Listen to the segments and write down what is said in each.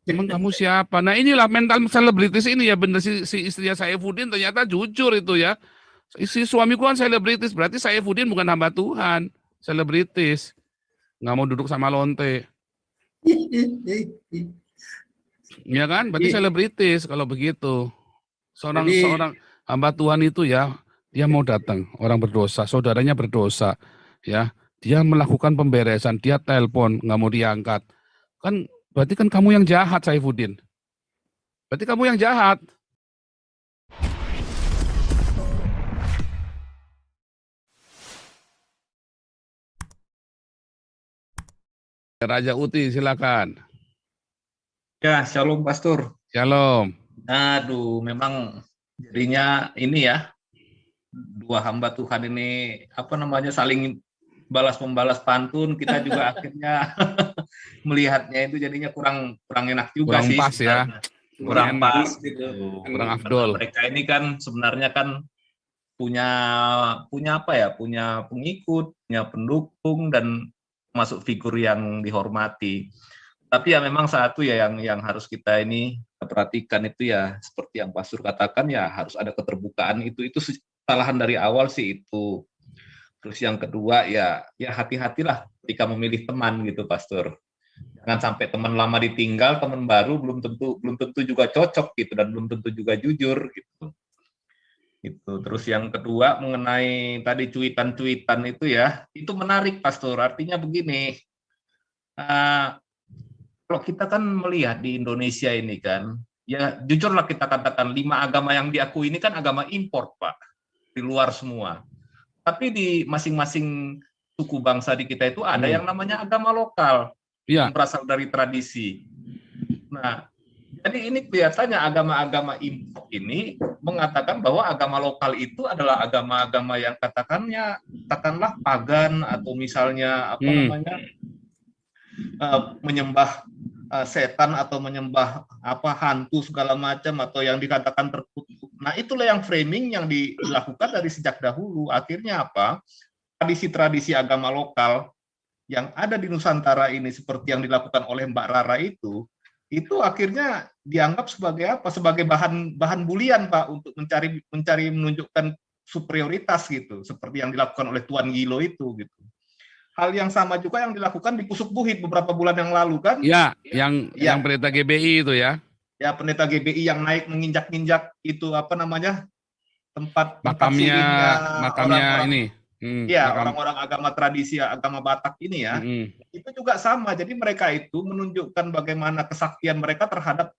Emang kamu siapa? Nah inilah mental selebritis ini ya, bener si istrinya Saifuddin ternyata jujur itu ya. Si suamiku kan selebritis, berarti Saifuddin bukan hamba Tuhan, selebritis. Nggak mau duduk sama lonte. Ya kan? Berarti selebritis kalau begitu. Seorang Jadi seorang hamba Tuhan itu ya, dia mau datang, orang berdosa, saudaranya berdosa, ya. Dia melakukan pemberesan, dia telepon, nggak mau diangkat. Kan berarti kan kamu yang jahat, Saifuddin. Berarti kamu yang jahat. Raja Uti, silakan. ya, Shalom Pastor. Shalom. Aduh, memang jadinya ini ya, dua hamba Tuhan ini apa namanya saling balas membalas pantun. Kita juga akhirnya melihatnya itu jadinya kurang enak juga Kurang sih pas ya. sebenarnya. Kurang enak. pas gitu. Kurang Karena afdol. mereka ini kan sebenarnya kan punya apa ya? Punya pengikut, punya pendukung dan masuk figur yang dihormati. Tapi ya memang satu ya yang harus kita ini perhatikan itu ya seperti yang Pastor katakan ya harus ada keterbukaan itu kesalahan dari awal sih itu. Terus yang kedua ya hati-hatilah ketika memilih teman gitu Pastor. Jangan sampai teman lama ditinggal, teman baru belum tentu juga cocok gitu dan belum tentu juga jujur gitu. Itu. Terus yang kedua mengenai tadi cuitan-cuitan itu ya, itu menarik Pastor. Artinya begini, kalau kita kan melihat di Indonesia ini kan, ya jujurlah kita katakan 5 agama yang diakui ini kan agama impor Pak, di luar semua. Tapi di masing-masing suku bangsa di kita itu ada yang namanya agama lokal, yang berasal dari tradisi. Nah, jadi ini kelihatannya agama-agama impor ini mengatakan bahwa agama lokal itu adalah agama-agama yang katakanlah pagan atau misalnya apa namanya menyembah setan atau menyembah apa hantu segala macam atau yang dikatakan terkutuk. Nah, itulah yang framing yang dilakukan dari sejak dahulu. Akhirnya apa? Tradisi-tradisi agama lokal yang ada di Nusantara ini seperti yang dilakukan oleh Mbak Rara itu akhirnya dianggap sebagai apa? Sebagai bahan bulian Pak untuk mencari menunjukkan superioritas gitu, seperti yang dilakukan oleh Tuan Gilo itu gitu. Hal yang sama juga yang dilakukan di Pusuk Buhit beberapa bulan yang lalu kan? Ya, yang pendeta GBI itu ya. Ya, pendeta GBI yang naik menginjak-injak itu apa namanya? tempat makamnya orang-orang ini. Orang-orang agama tradisi, agama Batak ini ya. Itu juga sama. Jadi mereka itu menunjukkan bagaimana kesaktian mereka terhadap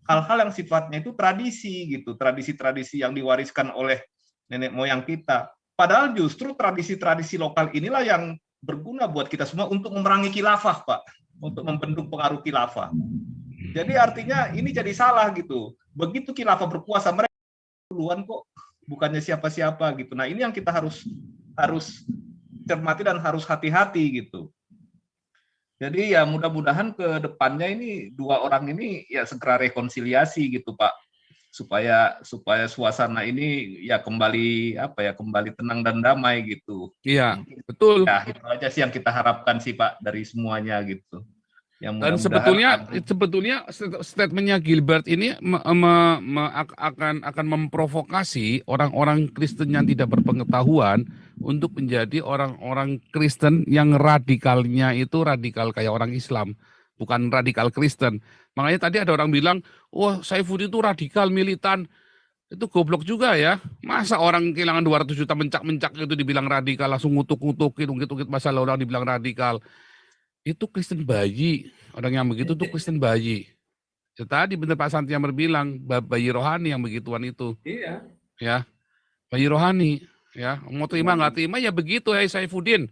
hal-hal yang sifatnya itu tradisi gitu, tradisi-tradisi yang diwariskan oleh nenek moyang kita. Padahal justru tradisi-tradisi lokal inilah yang berguna buat kita semua untuk memerangi khilafah, Pak, untuk membendung pengaruh khilafah. Jadi artinya ini jadi salah gitu. Begitu khilafah berkuasa mereka duluan kok, bukannya siapa-siapa gitu. Nah, ini yang kita harus cermati dan harus hati-hati gitu. Jadi ya mudah-mudahan ke depannya ini dua orang ini ya segera rekonsiliasi gitu Pak, supaya suasana ini ya kembali tenang dan damai gitu. Iya, betul. Ya itu aja sih yang kita harapkan sih Pak dari semuanya gitu. Yang Dan sebetulnya statementnya Gilbert ini akan memprovokasi orang-orang Kristen yang tidak berpengetahuan untuk menjadi orang-orang Kristen yang radikalnya itu radikal kayak orang Islam, bukan radikal Kristen. Makanya tadi ada orang bilang, wah Saifuddin itu radikal militan. Itu goblok juga ya. Masa orang kehilangan 200 juta mencak-mencak itu dibilang radikal, langsung ngutuk-ngutukin, ungkit-ungkit masalah orang dibilang radikal. Itu Kristen bayi. Orang yang begitu tuh Kristen bayi. Ya, tadi benar Pak Santi yang berbilang, bayi rohani yang begituan itu. Iya. Ya, bayi rohani. Ya, mau terima nggak terima ya begitu ya Saifuddin.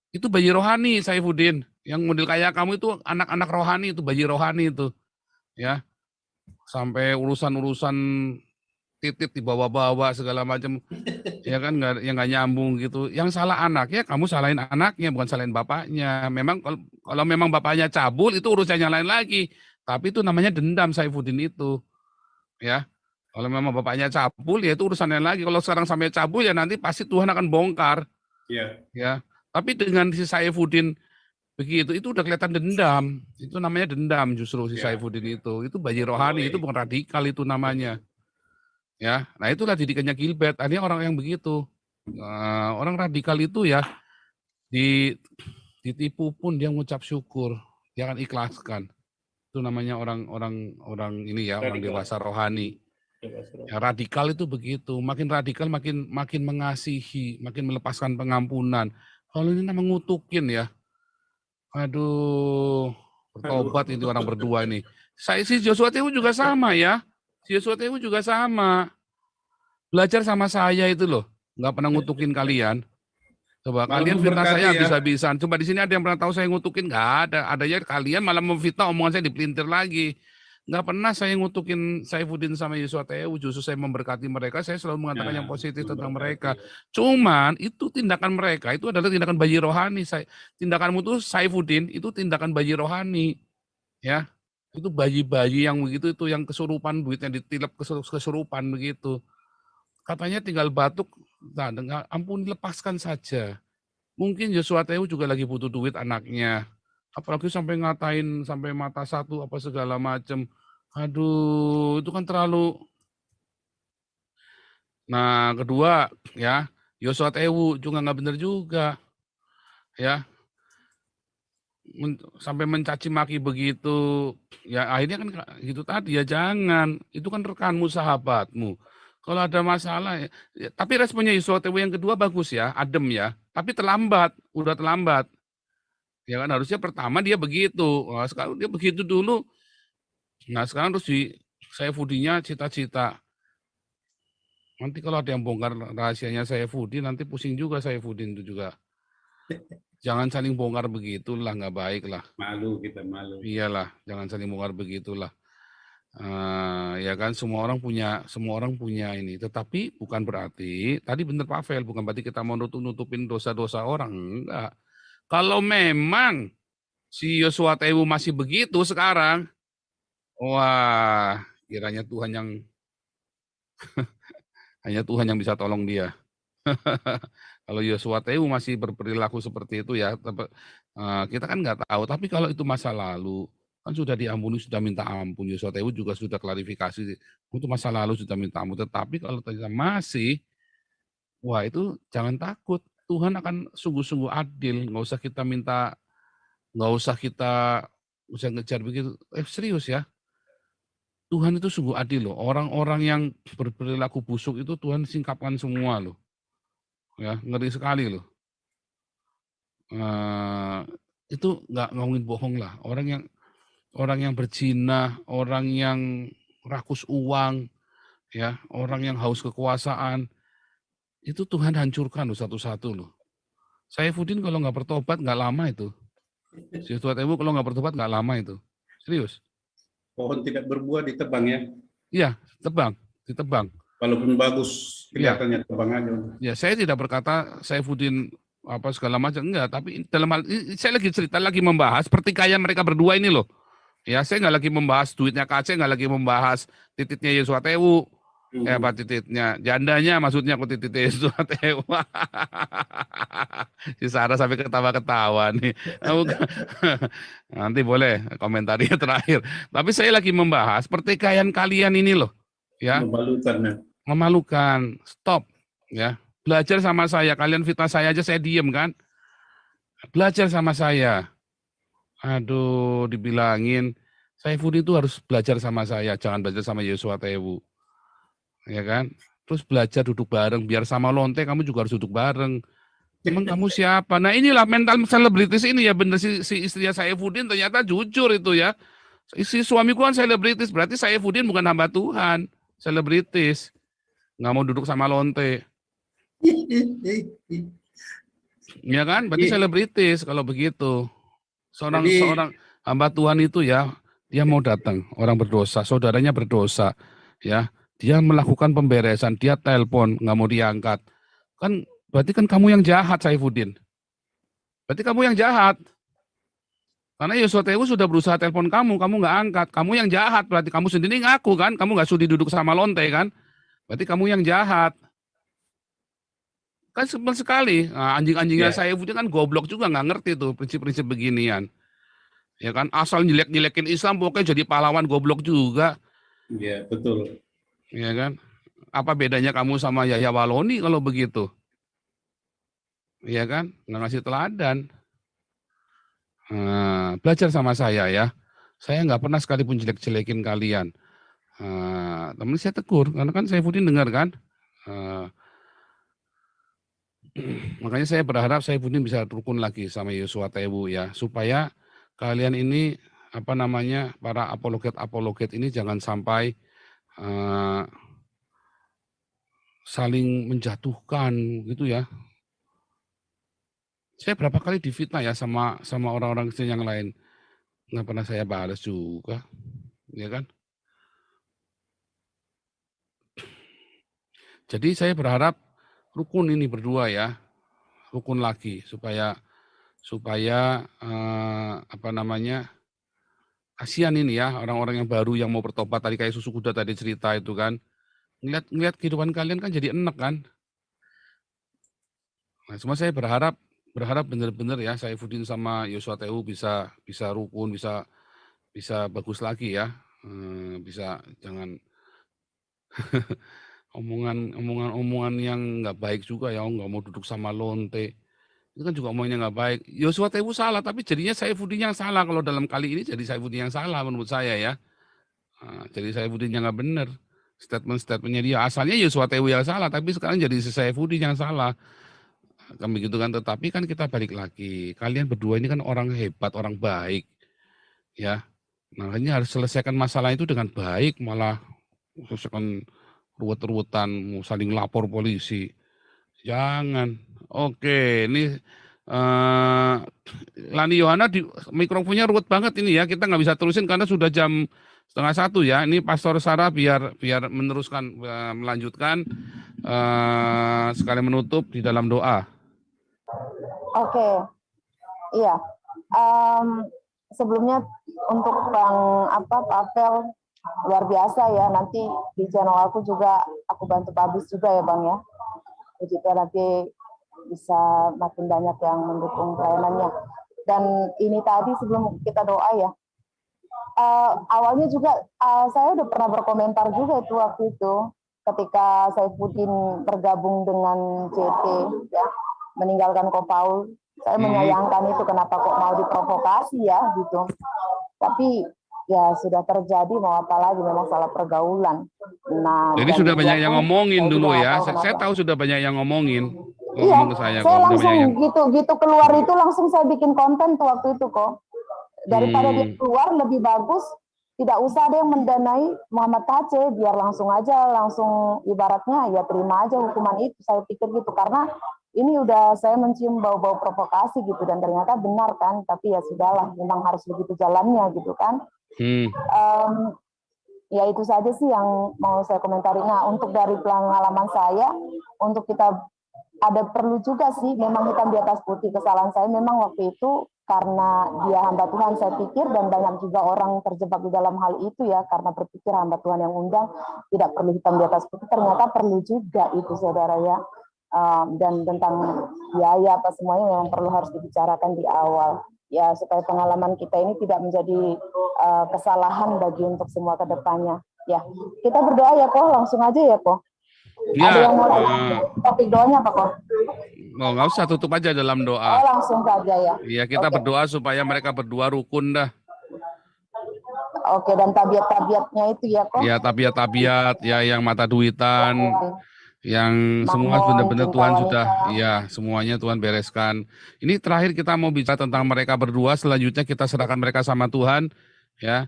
Itu bayi rohani Saifuddin. Yang model kayak kamu itu anak-anak rohani itu, bayi rohani itu. Ya, sampai urusan-urusan titit dibawa-bawa segala macam. Ya kan nggak nyambung gitu. Yang salah anaknya, kamu salahin anaknya, bukan salahin bapaknya. Memang kalau memang bapaknya cabul itu urusan yang lain lagi. Tapi itu namanya dendam Saifuddin itu. Ya. Kalau memang bapaknya cabul ya itu urusan yang lagi. Kalau sekarang sampai cabul ya nanti pasti Tuhan akan bongkar. Iya. Ya. Tapi dengan si Saifuddin Begitu, itu udah kelihatan dendam. Itu namanya dendam justru si Saifuddin itu. Itu bayi rohani, itu bukan radikal itu namanya. Ya, nah itulah didikannya Gilbert. Ini orang yang begitu. Orang radikal itu ya ditipu pun dia mengucap syukur, dia akan ikhlaskan. Itu namanya orang ini ya, orang dewasa rohani. Ya, radikal itu begitu, makin radikal makin mengasihi, makin melepaskan pengampunan. Kalau ini mengutukin ya, aduh, bertobat ini orang berdua ini. Si Joshua Tewu juga sama ya, si Joshua Tewu juga sama. Belajar sama saya itu loh, nggak pernah ngutukin kalian. Coba kalian fitnah saya habis-habisan. Coba di sini ada yang pernah tahu saya ngutukin? Nggak ada. Adanya kalian malah memfitnah, omongan saya dipelintir lagi. Nggak pernah saya ngutukin Saifuddin sama Joshua Tewu, justru saya memberkati mereka, saya selalu mengatakan yang positif tentang mereka. Cuman itu tindakan mereka, itu adalah tindakan bayi rohani. Tindakanmu tuh Saifuddin, itu tindakan bayi rohani. Ya, itu bayi-bayi yang begitu, itu yang kesurupan, duitnya ditilep kesurupan begitu. Katanya tinggal batuk, nah, ampun lepaskan saja. Mungkin Joshua Tewu juga lagi butuh duit anaknya. Apalagi sampai ngatain, sampai mata satu, apa segala macam. Aduh, itu kan terlalu. Nah, kedua, ya, Joshua Tewu juga nggak benar juga. Ya, sampai mencaci maki begitu. Ya, akhirnya kan gitu tadi, ya jangan. Itu kan rekanmu, sahabatmu. Kalau ada masalah, ya, tapi responnya Joshua Tewu yang kedua bagus ya, adem ya. Tapi terlambat, udah terlambat. Ya kan harusnya pertama dia begitu. Nah, sekarang dia begitu dulu. Nah sekarang terus Saifuddinnya cita-cita. Nanti kalau ada yang bongkar rahasianya Saifuddin, nanti pusing juga Saifuddin itu juga. Jangan saling bongkar begitulah, nggak baik lah. Malu kita, malu. Iyalah, jangan saling bongkar begitulah. Ya kan semua orang punya ini. Tetapi bukan berarti, tadi benar Pak Fel, bukan berarti kita mau nutupin dosa-dosa orang. Enggak. Kalau memang si Joshua Tewu masih begitu sekarang, wah, kiranya Tuhan yang hanya Tuhan yang bisa tolong dia. Kalau Joshua Tewu masih berperilaku seperti itu ya, kita kan nggak tahu. Tapi kalau itu masa lalu, kan sudah diampuni, sudah minta ampun. Joshua Tewu juga sudah klarifikasi, itu masa lalu sudah minta ampun. Tetapi kalau ternyata masih, wah itu jangan takut. Tuhan akan sungguh-sungguh adil. Nggak usah kita usah ngejar begitu. Serius ya. Tuhan itu sungguh adil loh. Orang-orang yang berperilaku busuk itu Tuhan singkapkan semua loh. Ya, ngeri sekali loh. Itu nggak ngomongin bohong lah. Orang yang berzina, orang yang rakus uang, ya, orang yang haus kekuasaan, itu Tuhan hancurkan loh satu-satu loh. Saifuddin kalau nggak bertobat nggak lama itu. Joshua Tewu kalau nggak bertobat nggak lama itu. Serius. Pohon tidak berbuah ditebang ya? Iya, ditebang. Walaupun bagus kelihatannya tebang aja. Ya, saya tidak berkata Saifuddin apa segala macam, enggak. Tapi dalam hal ini saya lagi membahas pertikaian mereka berdua ini loh. Ya, saya nggak lagi membahas duitnya KC, nggak lagi membahas titiknya Joshua Tewu. Apa titiknya? Jandanya maksudnya aku titiknya Joshua Tewu. Si Sarah sampai ketawa-ketawa nih. Nanti boleh komentarnya terakhir. Tapi saya lagi membahas pertikaian kalian ini loh. Ya. Memalukan. Stop. Ya. Belajar sama saya. Kalian fitnah saya aja saya diem kan. Belajar sama saya. Aduh, dibilangin Saifuddin itu harus belajar sama saya, jangan belajar sama Joshua Tewu. Ya kan? Terus belajar duduk bareng, biar sama lonte kamu juga harus duduk bareng. Emang kamu siapa? Nah inilah mental selebritis ini ya, bener si istrinya Saifuddin ternyata jujur itu ya. Si suamiku kan selebritis, berarti Saifuddin bukan hamba Tuhan, selebritis. Nggak mau duduk sama lonte. Ya kan? Berarti selebritis kalau begitu. Seorang hamba Tuhan itu ya, dia mau datang, orang berdosa, saudaranya berdosa, ya. Dia melakukan pemberesan, dia telepon, nggak mau diangkat. Kan berarti kan kamu yang jahat, Saifuddin. Berarti kamu yang jahat. Karena Joshua Tewu sudah berusaha telepon kamu nggak angkat. Kamu yang jahat, berarti kamu sendiri ngaku kan, kamu nggak sudi duduk sama lonte kan. Berarti kamu yang jahat. Kan simpel sekali. Nah, anjing-anjingnya Ya. Saifuddin kan goblok juga, nggak ngerti tuh prinsip-prinsip beginian. Ya kan, asal jelek-jelekin Islam pokoknya jadi pahlawan, goblok juga. Iya, betul. Ya kan? Apa bedanya kamu sama Yahya Waloni kalau begitu? Ya kan? Nggak ngasih teladan. Nah, belajar sama saya ya. Saya nggak pernah sekalipun jelek-jelekin kalian. Temen saya tegur, karena kan Saifuddin dengar kan. Makanya saya berharap Saifuddin bisa rukun lagi sama Yosua Tewu ya, supaya kalian ini para apologet ini jangan sampai saling menjatuhkan gitu ya. Saya berapa kali difitnah ya sama orang-orang Kristen yang lain, nggak pernah saya balas juga, ya kan? Jadi saya berharap rukun ini berdua ya, rukun lagi supaya kasihan ini ya orang-orang yang baru yang mau bertobat tadi kayak susu kuda tadi cerita itu kan. Ngeliat kehidupan kalian kan jadi enek kan. Nah, cuma saya berharap benar-benar ya Saifuddin sama Yosua Tewu bisa rukun, bisa bagus lagi ya. Bisa jangan omongan yang nggak baik juga ya, nggak mau duduk sama lonte. Itu kan juga omongnya nggak baik. Yosua Tewu salah, tapi jadinya Saifuddin yang salah. Kalau dalam kali ini jadi Saifuddin yang salah menurut saya ya. Jadi Saifuddin yang nggak benar. Statement-statementnya dia. Asalnya Yosua Tewu yang salah, tapi sekarang jadi Saifuddin yang salah. Kan begitu kan, tetapi kan kita balik lagi. Kalian berdua ini kan orang hebat, orang baik. Ya, makanya harus selesaikan masalah itu dengan baik, malah selesaikan ruwet-ruwetan, saling lapor polisi. Jangan. Oke, ini Lani Yohana di mikrofonnya ruwet banget ini ya. Kita nggak bisa terusin karena sudah jam 12:30 ya. Ini Pastor Sarah biar meneruskan, melanjutkan sekali menutup di dalam doa. Oke, iya. Sebelumnya untuk Pak Apel luar biasa ya. Nanti di channel aku juga aku bantu publish juga ya Bang ya. Jadi nanti bisa makin banyak yang mendukung pelayanannya. Dan ini tadi sebelum kita doa ya, awalnya juga saya udah pernah berkomentar juga itu waktu itu ketika Saifuddin bergabung dengan JT ya, meninggalkan Kopaul. Saya menyayangkan itu, kenapa kok mau diprovokasi ya gitu. Tapi ya sudah terjadi, mau apa lagi, memang salah pergaulan. Nah, jadi sudah banyak yang ngomongin dulu ya. Saya tahu sudah banyak yang ngomongin. Iya, saya langsung gitu keluar itu langsung saya bikin konten tuh waktu itu kok. Daripada dia keluar lebih bagus tidak usah ada yang mendanai Muhammad Tace, biar langsung ibaratnya ya terima aja hukuman itu, saya pikir gitu, karena ini udah saya mencium bau-bau provokasi gitu, dan ternyata benar kan, tapi ya sudahlah, memang harus begitu jalannya gitu kan. Ya itu saja sih yang mau saya komentari. Nah, untuk dari pengalaman saya, untuk kita ada perlu juga sih, memang hitam di atas putih kesalahan saya memang waktu itu karena dia hamba Tuhan saya pikir, dan banyak juga orang terjebak di dalam hal itu ya, karena berpikir hamba Tuhan yang undang tidak perlu hitam di atas putih, ternyata perlu juga itu saudara ya. Dan tentang biaya apa semuanya memang perlu harus dibicarakan di awal ya, supaya pengalaman kita ini tidak menjadi kesalahan bagi untuk semua kedepannya ya. Kita berdoa ya kok, langsung aja ya kok. Ya, ada yang mau topik doanya apa kok? Oh, nggak usah, tutup aja dalam doa. Oh, langsung saja ya. Iya, kita berdoa supaya mereka berdua rukun dah. Oke, dan tabiat-tabiatnya itu ya kok? Ya, tabiat-tabiat ya, yang mata duitan, yang semua benar-benar Tuhan sudah, ya semuanya Tuhan bereskan. Ini terakhir kita mau bicara tentang mereka berdua, selanjutnya kita serahkan mereka sama Tuhan ya.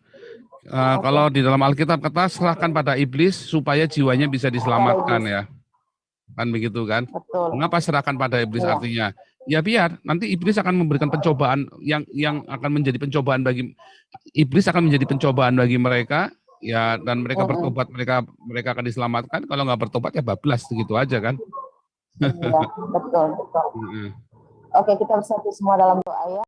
Kalau di dalam Alkitab kata serahkan pada iblis supaya jiwanya bisa diselamatkan ya. Kan begitu kan? Betul. Mengapa serahkan pada iblis artinya? Ya biar nanti iblis akan memberikan pencobaan yang akan menjadi pencobaan bagi iblis, akan menjadi pencobaan bagi mereka ya, dan mereka bertobat, mereka akan diselamatkan. Kalau nggak bertobat ya bablas gitu aja kan? Iya, betul. Oke, kita bersatu semua dalam doa ya.